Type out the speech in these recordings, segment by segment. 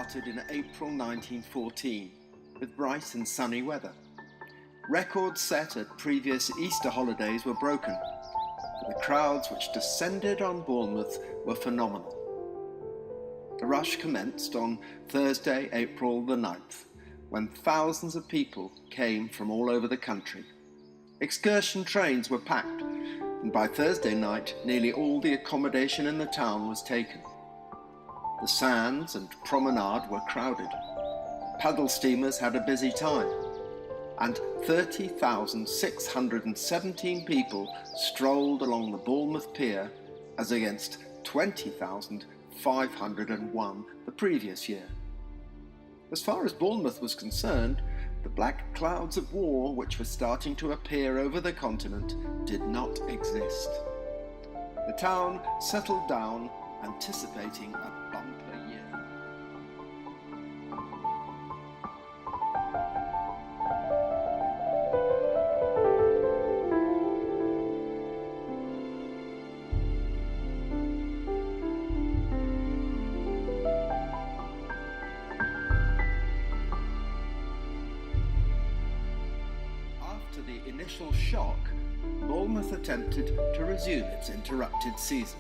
started in April 1914 with bright and sunny weather. Records set at previous Easter holidays were broken. The crowds which descended on Bournemouth were phenomenal. The rush commenced on Thursday, April the 9th, when thousands of people came from all over the country. Excursion trains were packed, and by Thursday night nearly all the accommodation in the town was taken. The sands and promenade were crowded. Paddle steamers had a busy time, and 30,617 people strolled along the Bournemouth Pier as against 20,501 the previous year. As far as Bournemouth was concerned, the black clouds of war which were starting to appear over the continent did not exist. The town settled down, anticipating a bumper year. After the initial shock, Bournemouth attempted to resume its interrupted season.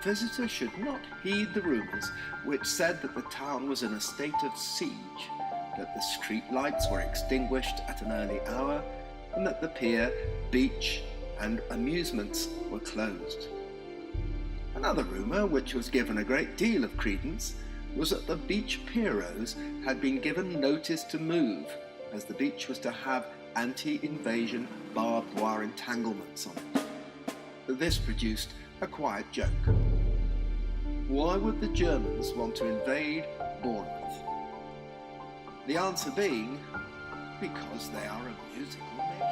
Visitors should not heed the rumours which said that the town was in a state of siege, that the street lights were extinguished at an early hour, and that the pier, beach, and amusements were closed. Another rumour, which was given a great deal of credence, was that the beach pierrots had been given notice to move, as the beach was to have anti-invasion barbed wire entanglements on it. This produced a quiet joke. Why would the Germans want to invade Bournemouth? The answer being, because they are a musical nation.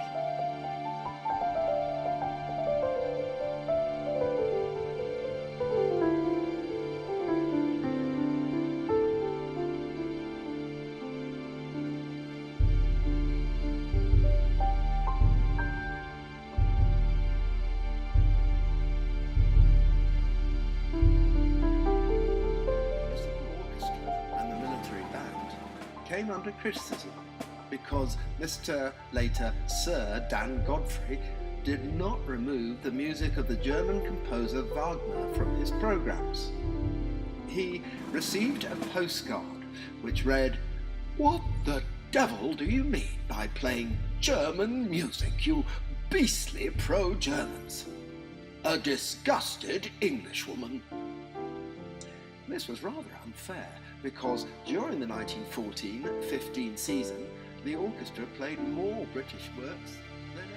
Came under criticism because Mr. later Sir Dan Godfrey did not remove the music of the German composer Wagner from his programs. He received a postcard which read, "What the devil do you mean by playing German music, you beastly pro-Germans? A disgusted Englishwoman." This was rather unfair, because during the 1914-15 season, the orchestra played more British works than ever.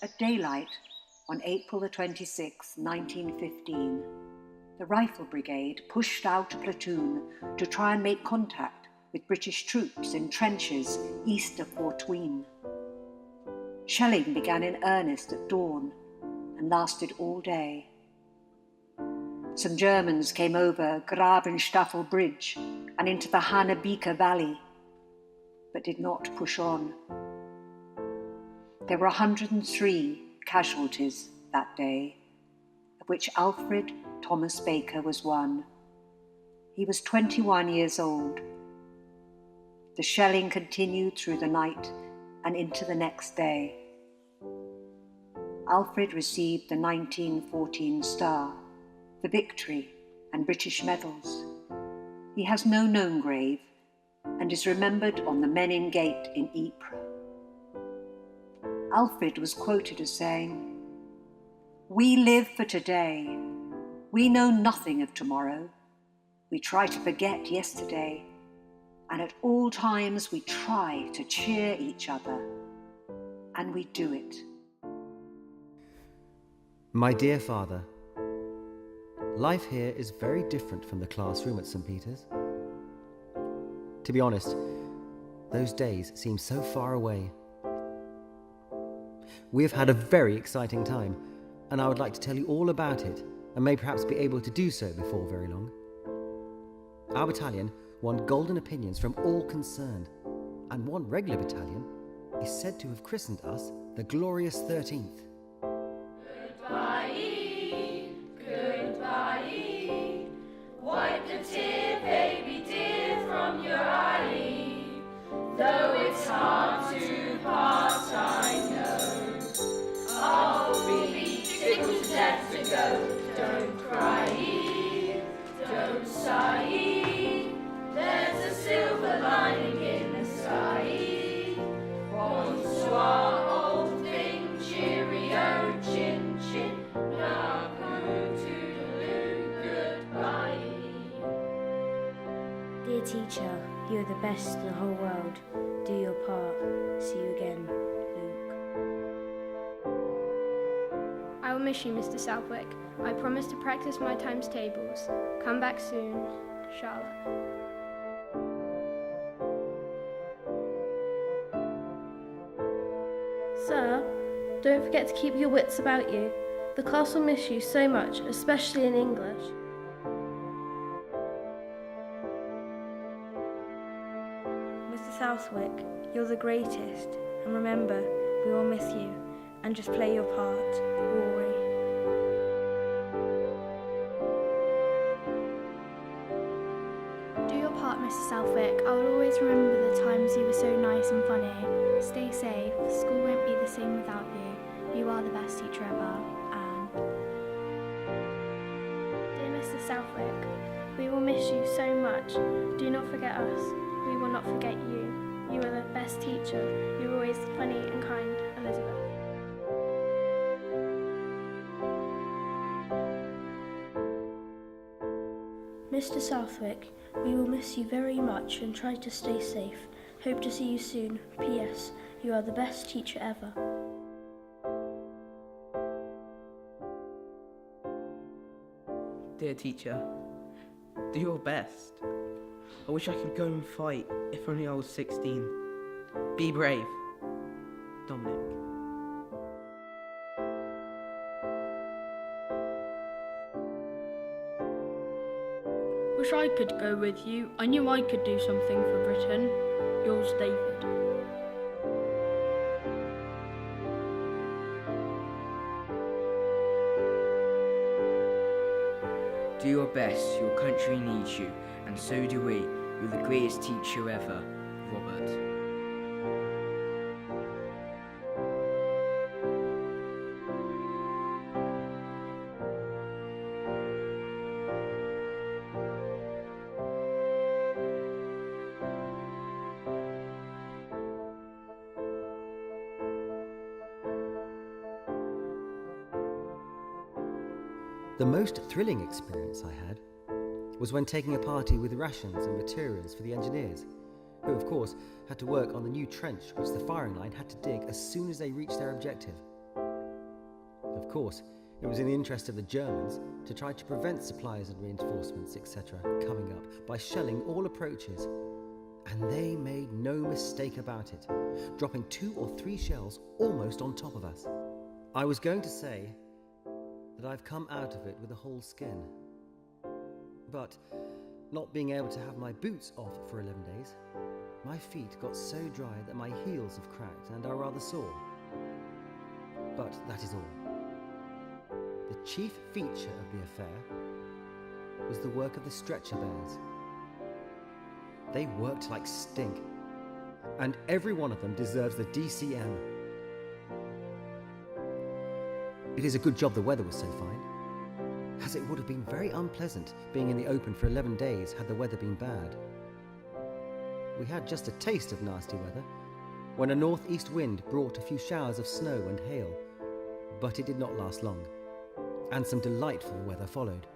At daylight on April the 26th, 1915, the Rifle Brigade pushed out a platoon to try and make contact with British troops in trenches east of Fort Wayne. Shelling began in earnest at dawn and lasted all day. Some Germans came over Grabenstaffel Bridge and into the Hanebeke Valley, but did not push on. There were 103 casualties that day, of which Alfred Thomas Baker was one. He was 21 years old. The shelling continued through the night and into the next day. Alfred received the 1914 Star, the Victory, and British medals. He has no known grave and is remembered on the Menin Gate in Ypres. Alfred was quoted as saying, "We live for today. We know nothing of tomorrow. We try to forget yesterday, and at all times we try to cheer each other, and we do it." My dear father, life here is very different from the classroom at St. Peter's. To be honest, those days seem so far away. We have had a very exciting time, and I would like to tell you all about it, and may perhaps be able to do so before very long. Our battalion won golden opinions from all concerned, and one regular battalion is said to have christened us the Glorious 13th. Goodbye, goodbye, wipe the tear, baby dear, from your eye. Though it's hard to part, I know. I'll be tickled to death to go. Don't cry, don't sigh. There's a silver lining in the sky. Bonsoir, old thing, cheerio, chin chin. Now toodaloo, goodbye. Dear teacher, you're the best in the whole world. Do your part. See you again, Luke. I will miss you, Mr. Southwick. I promise to practice my times tables. Come back soon, Charlotte. Sir, don't forget to keep your wits about you. The class will miss you so much, especially in English. Mr. Southwick, you're the greatest, and remember, we will miss you, and just play your part, Rory. Do your part, Mr. Southwick. I will always remember the times you were so nice and funny. Stay safe. School won't be the same without you. You are the best teacher ever, Anne. Dear Mr. Southwick, we will miss you so much. Do not forget us. We will not forget you. You are the best teacher. You were always funny and kind, Elizabeth. Mr. Southwick, we will miss you very much and try to stay safe. Hope to see you soon. P.S. You are the best teacher ever. Dear teacher, do your best. I wish I could go and fight, if only I was 16. Be brave. Dominic. Wish I could go with you. I knew I could do something for Britain. Yours, David. Do your best, your country needs you, and so do we. You're the greatest teacher ever, Robert. The most thrilling experience I had was when taking a party with rations and materials for the engineers, who of course had to work on the new trench which the firing line had to dig as soon as they reached their objective. Of course, it was in the interest of the Germans to try to prevent supplies and reinforcements, etc., coming up by shelling all approaches. And they made no mistake about it, dropping 2 or 3 shells almost on top of us. I was going to say that I've come out of it with a whole skin. But not being able to have my boots off for 11 days, my feet got so dry that my heels have cracked and are rather sore. But that is all. The chief feature of the affair was the work of the stretcher bearers. They worked like stink, and every one of them deserves the DCM. It is a good job the weather was so fine, as it would have been very unpleasant being in the open for 11 days had the weather been bad. We had just a taste of nasty weather when a northeast wind brought a few showers of snow and hail, but it did not last long, and some delightful weather followed.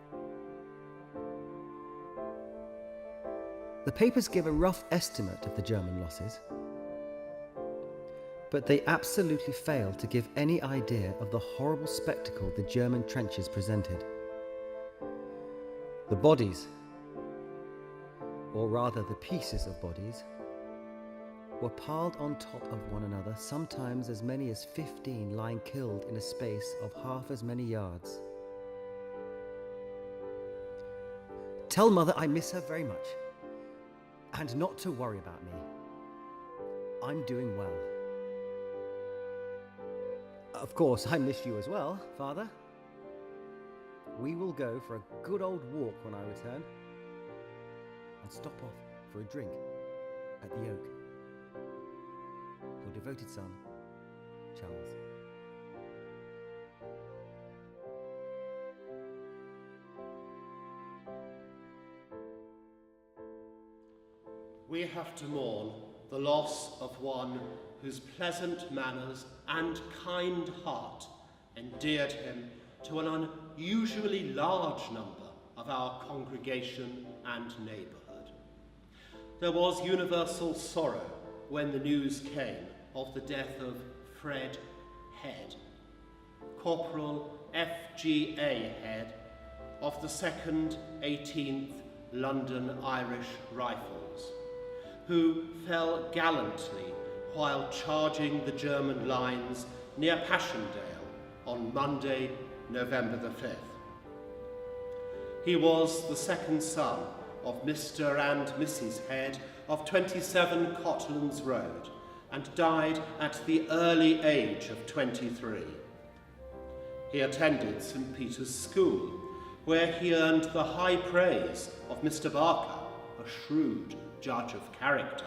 The papers give a rough estimate of the German losses, but they absolutely fail to give any idea of the horrible spectacle the German trenches presented. The bodies, or rather the pieces of bodies, were piled on top of one another, sometimes as many as 15 lying killed in a space of half as many yards. Tell Mother I miss her very much, and not to worry about me. I'm doing well. Of course, I miss you as well, Father. We will go for a good old walk when I return, and stop off for a drink at the Oak. Your devoted son, Charles. We have to mourn the loss of one whose pleasant manners and kind heart endeared him to an unusually large number of our congregation and neighbourhood. There was universal sorrow when the news came of the death of Fred Head, Corporal F.G.A. Head of the 2nd 18th London Irish Rifles, who fell gallantly while charging the German lines near Passchendaele on Monday, November the 5th. He was the second son of Mr. and Mrs. Head of 27 Cotlands Road and died at the early age of 23. He attended St. Peter's School, where he earned the high praise of Mr. Barker, a shrewd judge of character,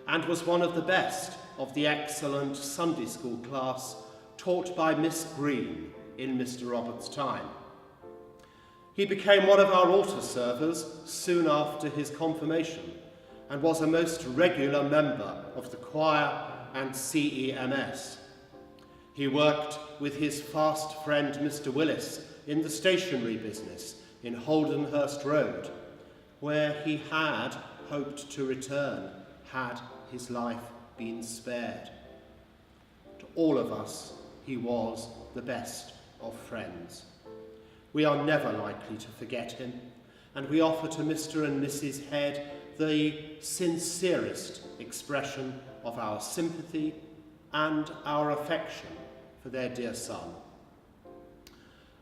and was one of the best of the excellent Sunday school class taught by Miss Green in Mr. Roberts' time. He became one of our altar servers soon after his confirmation and was a most regular member of the choir and CEMS. He worked with his fast friend Mr. Willis in the stationery business in Holdenhurst Road, where he had hoped to return had his life been spared. To all of us, he was the best of friends. We are never likely to forget him, and we offer to Mr. and Mrs. Head the sincerest expression of our sympathy and our affection for their dear son.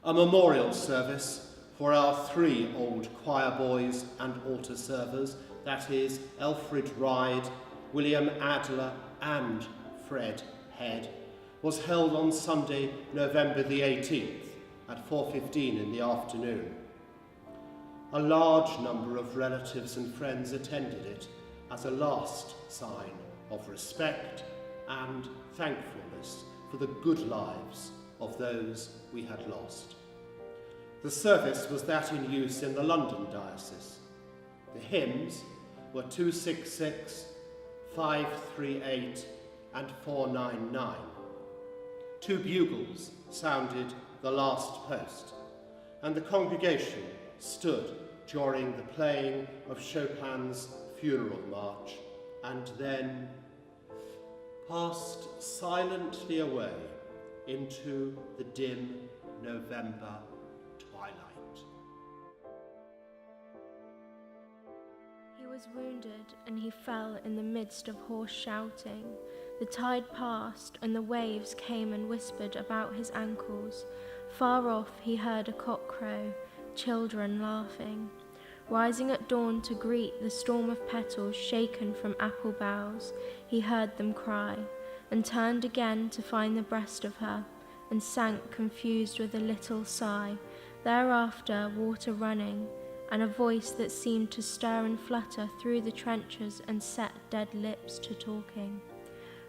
A memorial service for our 3 old choir boys and altar servers, that is, Elfrid Ryde, William Adler and Fred Head, was held on Sunday, November the 18th at 4:15 in the afternoon. A large number of relatives and friends attended it as a last sign of respect and thankfulness for the good lives of those we had lost. The service was that in use in the London diocese. The hymns were 266, 538 and 499. 2 bugles sounded the last post, and the congregation stood during the playing of Chopin's Funeral March, and then passed silently away into the dim November twilight. He was wounded and he fell in the midst of hoarse shouting. The tide passed and the waves came and whispered about his ankles. Far off he heard a cock crow, children laughing. Rising at dawn to greet the storm of petals shaken from apple boughs, he heard them cry, and turned again to find the breast of her, and sank confused with a little sigh. Thereafter water running, and a voice that seemed to stir and flutter through the trenches and set dead lips to talking.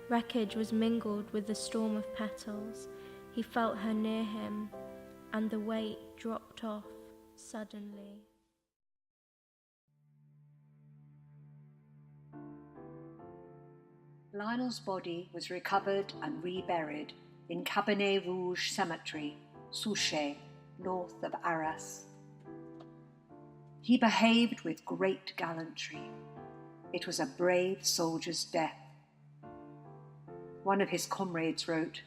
Wreckage was mingled with the storm of petals. He felt her near him, and the weight dropped off suddenly. Lionel's body was recovered and reburied in Cabernet Rouge Cemetery, Souchez, north of Arras. He behaved with great gallantry. It was a brave soldier's death. One of his comrades wrote,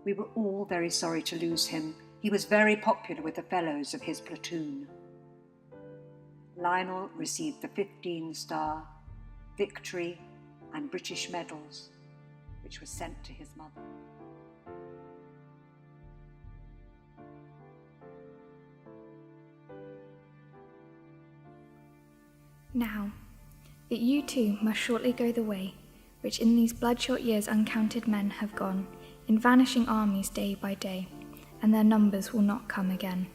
"We were all very sorry to lose him. He was very popular with the fellows of his platoon." Lionel received the 15-star, Victory, and British medals, which was sent to his mother. Now, that you too must shortly go the way which in these bloodshot years uncounted men have gone, in vanishing armies day by day, and their numbers will not come again.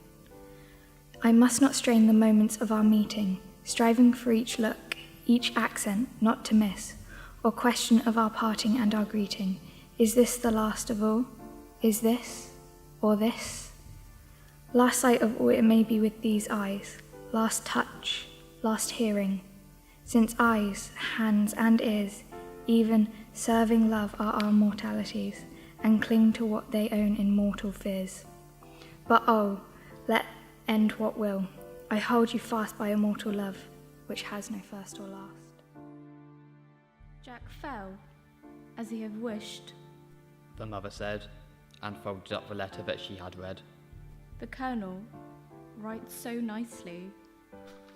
I must not strain the moments of our meeting, striving for each look, each accent not to miss, or question of our parting and our greeting. Is this the last of all? Is this, or this? Last sight of all it may be with these eyes, last touch, last hearing, since eyes, hands, and ears, even serving love are our mortalities, and cling to what they own in mortal fears. But oh, let end what will, I hold you fast by immortal love, which has no first or last. Jack fell, as he had wished. The mother said, and folded up the letter that she had read. The Colonel writes so nicely.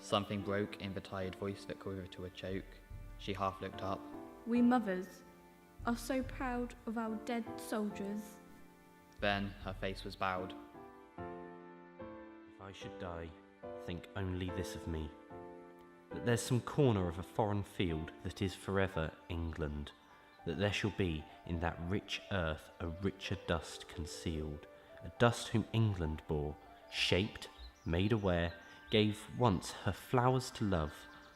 Something broke in the tired voice that quivered to a choke. She half looked up. We mothers are so proud of our dead soldiers. Then her face was bowed. If I should die, think only this of me, that there's some corner of a foreign field that is forever England, that there shall be in that rich earth a richer dust concealed, a dust whom England bore, shaped, made aware, gave once her flowers to love,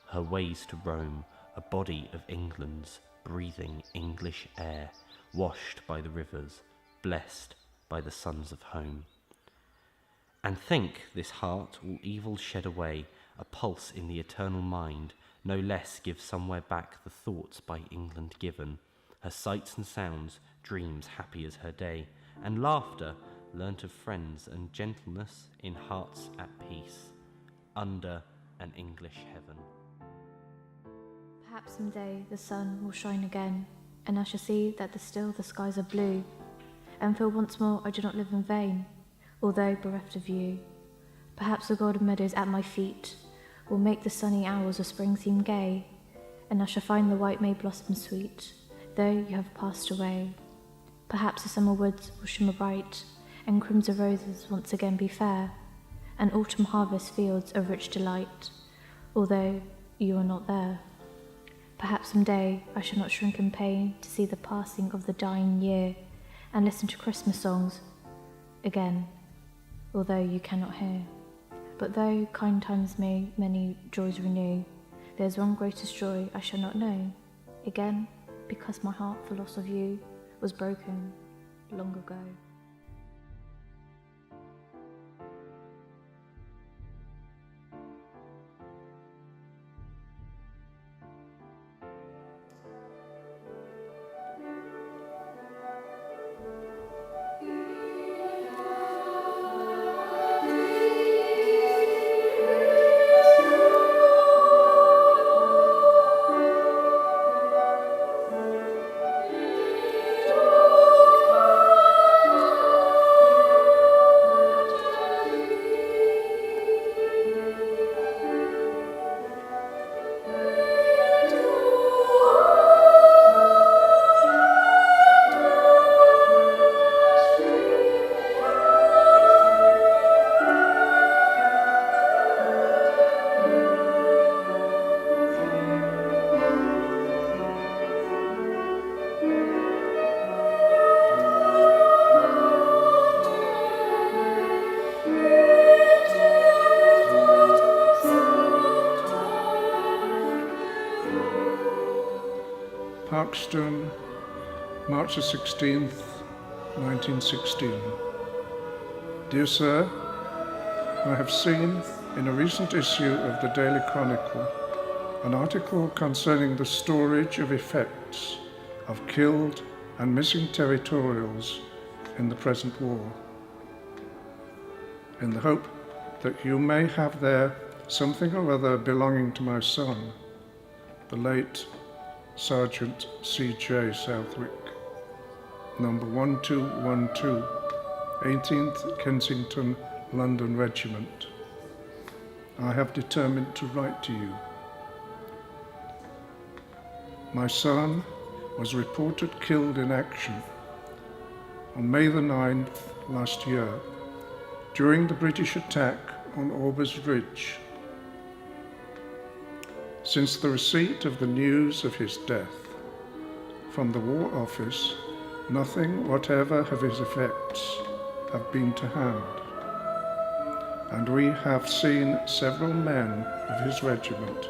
her ways to roam, a body of England's, breathing English air, washed by the rivers, blessed by the sons of home. And think this heart will evil shed away, a pulse in the eternal mind, no less give somewhere back the thoughts by England given, her sights and sounds, dreams happy as her day, and laughter learnt of friends, and gentleness in hearts at peace, under an English heaven. Perhaps someday the sun will shine again, and I shall see that still the skies are blue, and feel once more I do not live in vain, although bereft of you. Perhaps the golden meadows at my feet will make the sunny hours of spring seem gay, and I shall find the white may blossom sweet, though you have passed away. Perhaps the summer woods will shimmer bright, and crimson roses once again be fair, and autumn harvest fields a rich delight, although you are not there. Perhaps some day I shall not shrink in pain to see the passing of the dying year, and listen to Christmas songs again, although you cannot hear. But though kind times may many joys renew, there's one greatest joy I shall not know again, because my heart for loss of you was broken long ago. Buxton, March the 16th, 1916. Dear Sir, I have seen in a recent issue of the Daily Chronicle an article concerning the storage of effects of killed and missing territorials in the present war, in the hope that you may have there something or other belonging to my son, the late Sergeant C.J. Southwick, number 1212, 18th Kensington London Regiment. I have determined to write to you. My son was reported killed in action on May the 9th last year during the British attack on Aubers Ridge. Since the receipt of the news of his death from the War Office, nothing whatever of his effects have been to hand, and we have seen several men of his regiment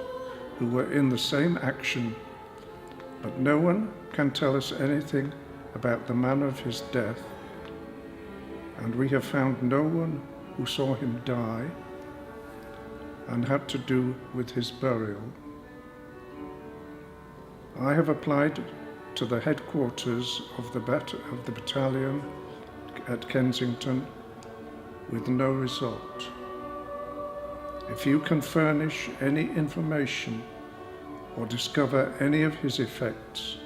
who were in the same action, but no one can tell us anything about the manner of his death, and we have found no one who saw him die and had to do with his burial. I have applied to the headquarters of the battalion at Kensington with no result. If you can furnish any information or discover any of his effects,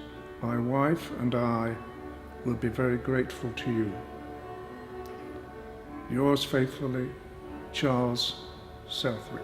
my wife and I will be very grateful to you. Yours faithfully, Charles Southwick.